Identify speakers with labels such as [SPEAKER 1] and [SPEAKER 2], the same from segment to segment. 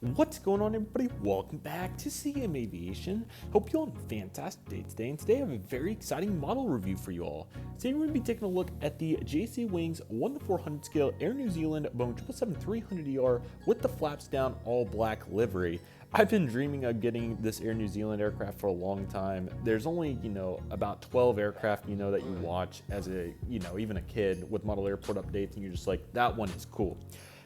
[SPEAKER 1] What's going on, everybody? Welcome back to CM Aviation. Hope you all have a fantastic day today, and today I have a very exciting model review for you all. Today we're going to be taking a look at the JC Wings 1:400 scale Air New Zealand Boeing 777-300ER with the flaps down all black livery. I've been dreaming of getting this Air New Zealand aircraft for a long time. There's only, about 12 aircraft, that you watch as a, even a kid with model airport updates, and you're just like, that one is cool.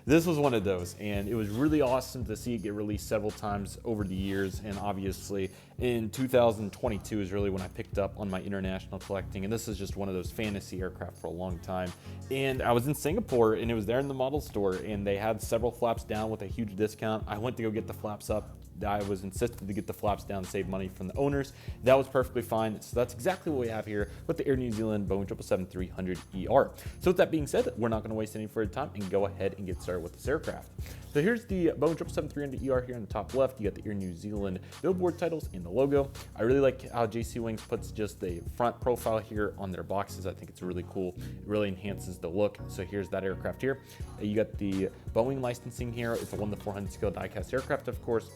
[SPEAKER 1] This was one of those, and it was really awesome to see it get released several times over the years. And obviously in 2022 is really when I picked up on my international collecting, and this is just one of those fantasy aircraft for a long time. And I was in Singapore, and it was there in the model store, and they had several flaps down with a huge discount. I went to go get the flaps up. I was insisted to get the flaps down, save money from the owners. That was perfectly fine. So that's exactly what we have here with the Air New Zealand Boeing 777-300ER. So with that being said, we're not going to waste any further time and go ahead and get started with this aircraft. So here's the Boeing 777-300ER here on the top left. You got the Air New Zealand billboard titles and the logo. I really like how JC Wings puts just the front profile here on their boxes. I think it's really cool. It really enhances the look. So here's that aircraft here. You got the Boeing licensing here. It's a 1:400 scale die-cast aircraft, of course.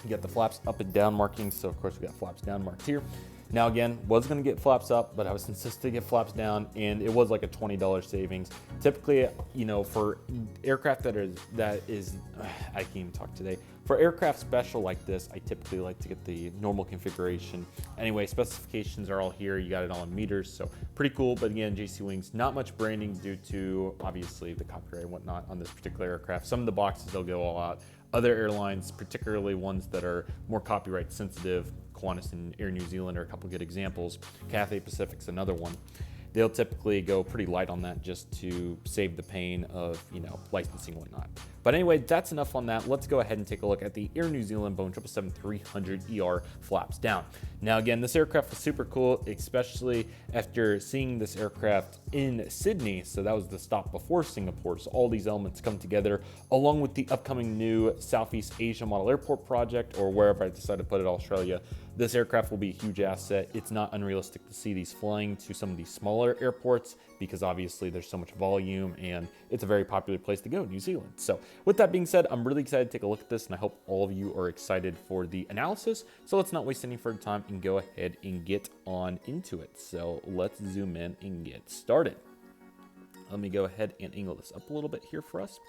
[SPEAKER 1] You got the flaps up and down markings, so of course we got flaps down marked here. Now again, was going to get flaps up, but I was insistent to get flaps down, and it was like a $20 savings. Typically, for aircraft that is I can't even talk today. For aircraft special like this, I typically like to get the normal configuration. Anyway, specifications are all here. You got it all in meters, so pretty cool. But again, JC Wings, not much branding due to obviously the copyright and whatnot on this particular aircraft. Some of the boxes they'll go all out. Other airlines, particularly ones that are more copyright sensitive, Qantas and Air New Zealand are a couple good examples. Cathay Pacific's another one. They'll typically go pretty light on that just to save the pain of, licensing and whatnot. But anyway, that's enough on that. Let's go ahead and take a look at the Air New Zealand Boeing 777-300ER flaps down. Now again, this aircraft was super cool, especially after seeing this aircraft in Sydney. So that was the stop before Singapore. So all these elements come together along with the upcoming new Southeast Asia Model Airport project, or wherever I decide to put it, Australia. This aircraft will be a huge asset. It's not unrealistic to see these flying to some of these smaller airports because obviously there's so much volume and it's a very popular place to go, New Zealand. So with that being said, I'm really excited to take a look at this, and I hope all of you are excited for the analysis. So let's not waste any further time and go ahead and get on into it. So let's zoom in and get started. Let me go ahead and angle this up a little bit here for us.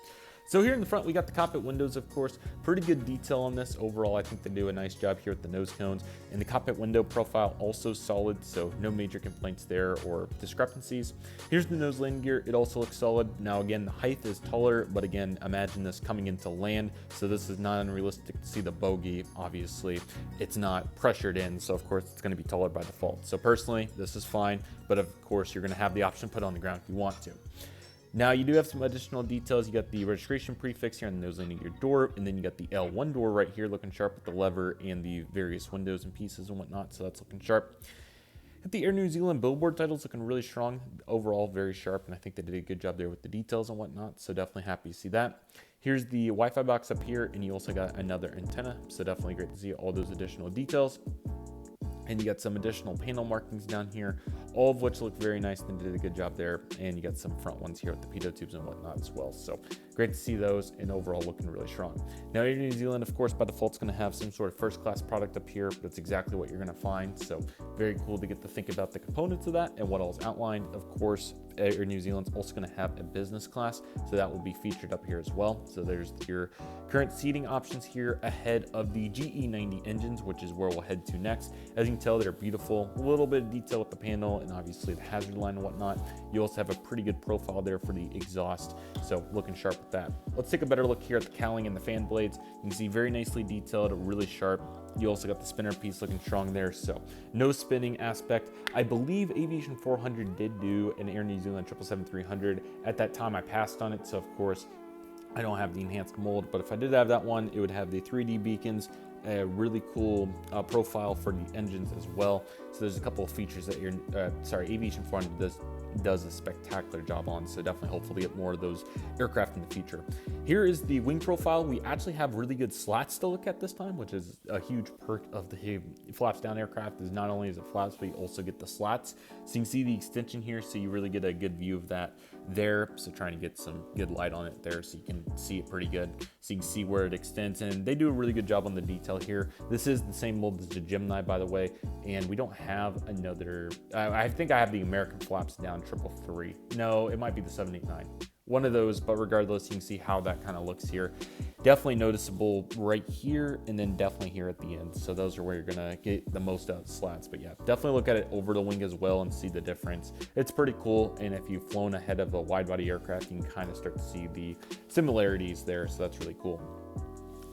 [SPEAKER 1] So here in the front, we got the cockpit windows, of course. Pretty good detail on this. Overall, I think they do a nice job here with the nose cones. And the cockpit window profile also solid, so no major complaints there or discrepancies. Here's the nose landing gear. It also looks solid. Now again, the height is taller, but again, imagine this coming into land. So this is not unrealistic to see the bogey. Obviously, it's not pressured in, so of course it's going to be taller by default. So personally, this is fine, but of course you're going to have the option to put it on the ground if you want to. Now you do have some additional details. You got the registration prefix here on the nose landing gear door, and then you got the L1 door right here looking sharp with the lever and the various windows and pieces and whatnot, so that's looking sharp. Got the Air New Zealand billboard titles looking really strong. Overall, very sharp, and I think they did a good job there with the details and whatnot, so definitely happy to see that. Here's the Wi-Fi box up here, and you also got another antenna, so definitely great to see all those additional details. And you got some additional panel markings down here, all of which look very nice and did a good job there. And you got some front ones here with the pitot tubes and whatnot as well. So great to see those, and overall looking really strong. Now Air New Zealand, of course, by default is going to have some sort of first class product up here, but that's exactly what you're going to find. So very cool to get to think about the components of that and what all's outlined. Of course, Air New Zealand's also going to have a business class, so that will be featured up here as well. So there's your current seating options here ahead of the GE90 engines, which is where we'll head to next. As you can tell, they're beautiful. A little bit of detail with the panel and obviously the hazard line and whatnot. You also have a pretty good profile there for the exhaust, so looking sharp with that. Let's take a better look here at the cowling and the fan blades. You can see very nicely detailed, really sharp. You also got the spinner piece looking strong there, so no spinning aspect. I believe Aviation 400 did do an Air New Zealand 777-300. At that time, I passed on it, so of course, I don't have the enhanced mold, but if I did have that one, it would have the 3D beacons, a really cool profile for the engines as well. So there's a couple of features that Aviation 400 does does a spectacular job on. So definitely hopefully get more of those aircraft in the future. Here is the wing profile. We actually have really good slats to look at this time, which is a huge perk of the flaps down aircraft. Is not only is it flaps, but you also get the slats. So you can see the extension here, so you really get a good view of that there. So trying to get some good light on it there so you can see it pretty good. So you can see where it extends, and they do a really good job on the detail here. This is the same mold as the Gemini, by the way, and we don't have another, I think I have the American flaps down 333. No, it might be the 789. One of those, but regardless, you can see how that kind of looks here. Definitely noticeable right here, and then definitely here at the end. So those are where you're gonna get the most out of the slats. But yeah, definitely look at it over the wing as well and see the difference. It's pretty cool, and if you've flown ahead of a wide body aircraft, you can kind of start to see the similarities there, so that's really cool.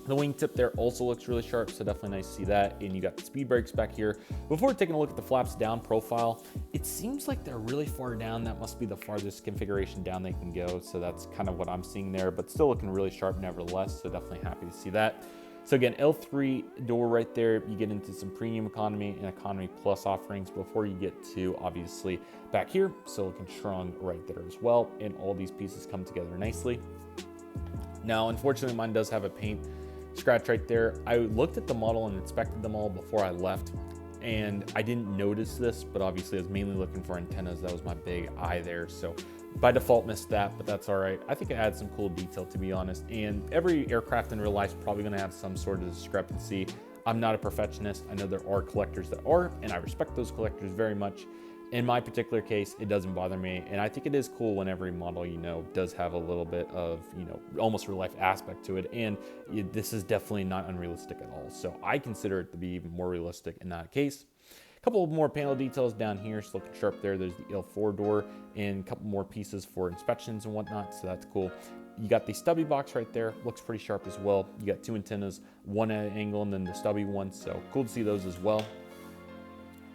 [SPEAKER 1] The wingtip there also looks really sharp, so definitely nice to see that. And you got the speed brakes back here. Before taking a look at the flaps down profile, it seems like they're really far down. That must be the farthest configuration down they can go. So that's kind of what I'm seeing there, but still looking really sharp nevertheless. So definitely happy to see that. So again, L3 door right there, you get into some premium economy and economy plus offerings before you get to obviously back here, silicon strung right there as well. And all these pieces come together nicely. Now, unfortunately, mine does have a paint scratch right there. I looked at the model and inspected them all before I left, and I didn't notice this, but obviously I was mainly looking for antennas. That was my big eye there. So by default missed that, but that's all right. I think it adds some cool detail, to be honest. And every aircraft in real life is probably gonna have some sort of discrepancy. I'm not a perfectionist. I know there are collectors that are, and I respect those collectors very much. In my particular case, it doesn't bother me, and I think it is cool when every model, you know, does have a little bit of, you know, almost real life aspect to it, and this is definitely not unrealistic at all. So I consider it to be even more realistic in that case. A couple more panel details down here, so looking sharp there. There's the L4 door and a couple more pieces for inspections and whatnot, so that's cool. You got the stubby box right there, looks pretty sharp as well. You got two antennas, one at an angle and then the stubby one, so cool to see those as well.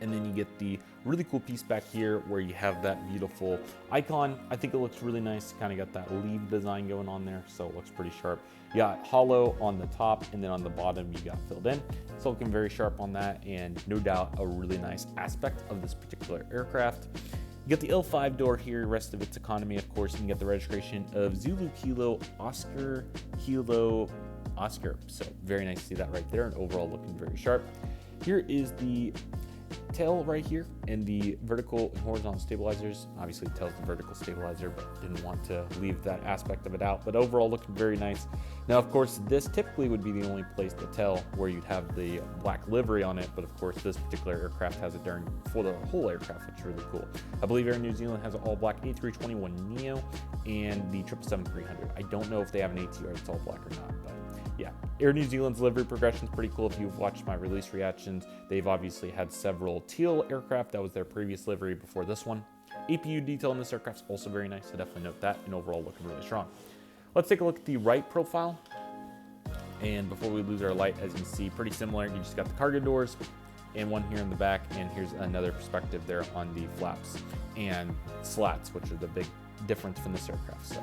[SPEAKER 1] And then you get the really cool piece back here where you have that beautiful icon. I think it looks really nice. Kind of got that leaf design going on there, so it looks pretty sharp. You got hollow on the top, and then on the bottom you got filled in. So looking very sharp on that, and no doubt a really nice aspect of this particular aircraft. You got the L5 door here, rest of its economy, of course, and you get the registration of Zulu Kilo Oscar Kilo Oscar. So very nice to see that right there, and overall looking very sharp. Here is the tail right here and the vertical and horizontal stabilizers. Obviously tail's the vertical stabilizer, but didn't want to leave that aspect of it out, but overall looking very nice. Now, of course, this typically would be the only place to tell where you'd have the black livery on it, but of course this particular aircraft has it for the whole aircraft, which is really cool. I believe Air New Zealand has an all black A321neo and the 777-300. I don't know if they have an ATR that's all black or not, but yeah, Air New Zealand's livery progression is pretty cool. If you've watched my release reactions, they've obviously had several teal aircraft. That was their previous livery before this one. APU detail in this aircraft is also very nice, so definitely note that, and overall looking really strong. Let's take a look at the right profile. And before we lose our light, as you can see, pretty similar. You just got the cargo doors and one here in the back, and here's another perspective there on the flaps and slats, which are the big difference from this aircraft. So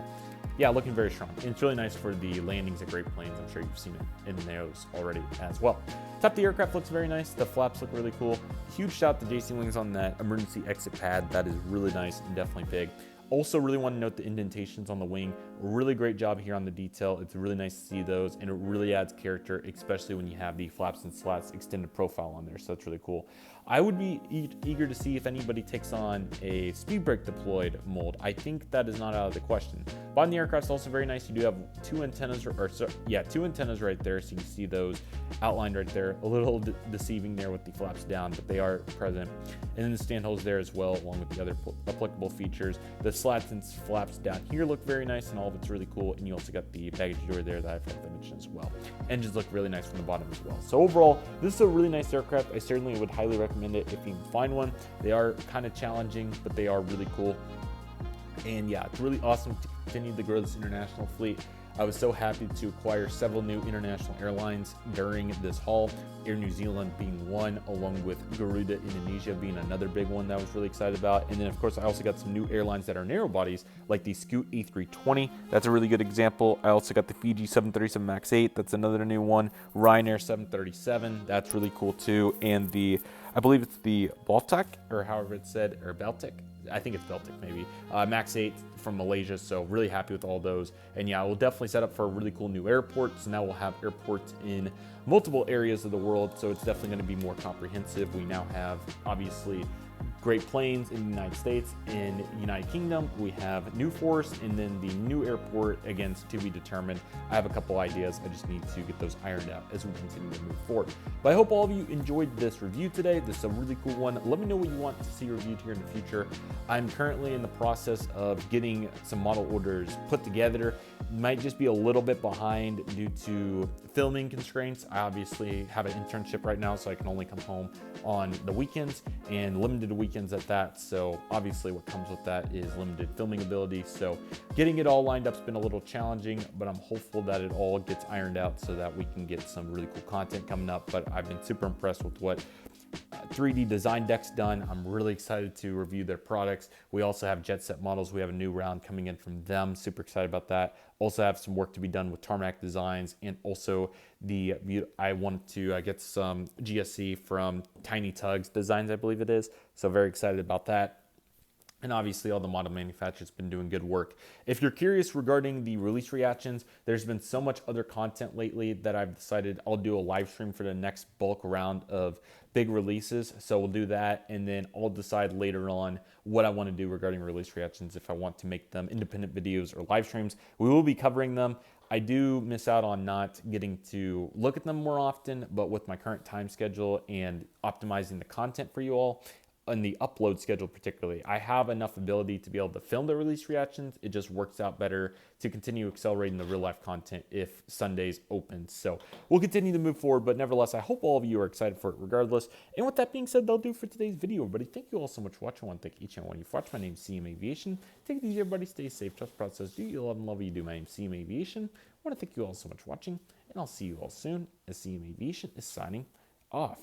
[SPEAKER 1] yeah, looking very strong. And it's really nice for the landings at Great Plains. I'm sure you've seen it in those already as well. Top of the aircraft looks very nice. The flaps look really cool. Huge shout to JC Wings on that emergency exit pad. That is really nice and definitely big. Also really want to note the indentations on the wing. Really great job here on the detail. It's really nice to see those, and it really adds character, especially when you have the flaps and slats extended profile on there. So that's really cool. I would be eager to see if anybody takes on a speed brake deployed mold. I think that is not out of the question. Bottom of the aircraft is also very nice. You do have two antennas, two antennas right there, so you can see those outlined right there. A little deceiving there with the flaps down, but they are present. And then the stand holes there as well, along with the other applicable features. The slats and flaps down here look very nice, and all of it's really cool. And you also got the baggage door there that I forgot to mention as well. Engines look really nice from the bottom as well. So overall, this is a really nice aircraft. I certainly would highly recommend it if you can find one. They are kind of challenging, but they are really cool. And yeah, it's really awesome to continue to grow this international fleet. I was so happy to acquire several new international airlines during this haul, Air New Zealand being one, along with Garuda Indonesia being another big one that I was really excited about. And then of course I also got some new airlines that are narrow bodies, like the Scoot A320. That's a really good example. I also got the Fiji 737 MAX 8. That's another new one. Ryanair 737. That's really cool too. And the, I believe it's the Baltic, or however it's said, or Baltic I think it's Beltic maybe, Max 8 from Malaysia, so really happy with all those. And yeah, we'll definitely set up for a really cool new airport. So now we'll have airports in multiple areas of the world, so it's definitely going to be more comprehensive. We now have, obviously, Great Plains in the United States. In United Kingdom, we have New Forest, and then the new airport, again, to be determined. I have a couple ideas. I just need to get those ironed out as we continue to move forward. But I hope all of you enjoyed this review today. This is a really cool one. Let me know what you want to see reviewed here in the future. I'm currently in the process of getting some model orders put together. Might just be a little bit behind due to filming constraints. I obviously have an internship right now, so I can only come home on the weekends, and limited weekends at that. So obviously what comes with that is limited filming ability. So getting it all lined up has been a little challenging, but I'm hopeful that it all gets ironed out so that we can get some really cool content coming up. But I've been super impressed with what 3D Design Deck's done. I'm really excited to review their products. We also have Jet Set Models. We have a new round coming in from them. Super excited about that. Also have some work to be done with Tarmac Designs, and also I wanted to get some GSC from Tiny Tugs Designs, I believe it is. So very excited about that. And obviously all the model manufacturers have been doing good work. If you're curious regarding the release reactions, there's been so much other content lately that I've decided I'll do a live stream for the next bulk round of big releases. So we'll do that, and then I'll decide later on what I want to do regarding release reactions, if I want to make them independent videos or live streams. We will be covering them. I do miss out on not getting to look at them more often, but with my current time schedule and optimizing the content for you all, and the upload schedule particularly, I have enough ability to be able to film the release reactions. It just works out better to continue accelerating the real life content if Sundays open. So we'll continue to move forward, but nevertheless, I hope all of you are excited for it regardless. And with that being said, that'll do for today's video, everybody. Thank you all so much for watching. I want to thank each and one of you for watching. My name is CM Aviation. Take it easy, everybody. Stay safe. Trust process. Do you love and love what you do. My name is CM Aviation. I want to thank you all so much for watching, and I'll see you all soon as CM Aviation is signing off.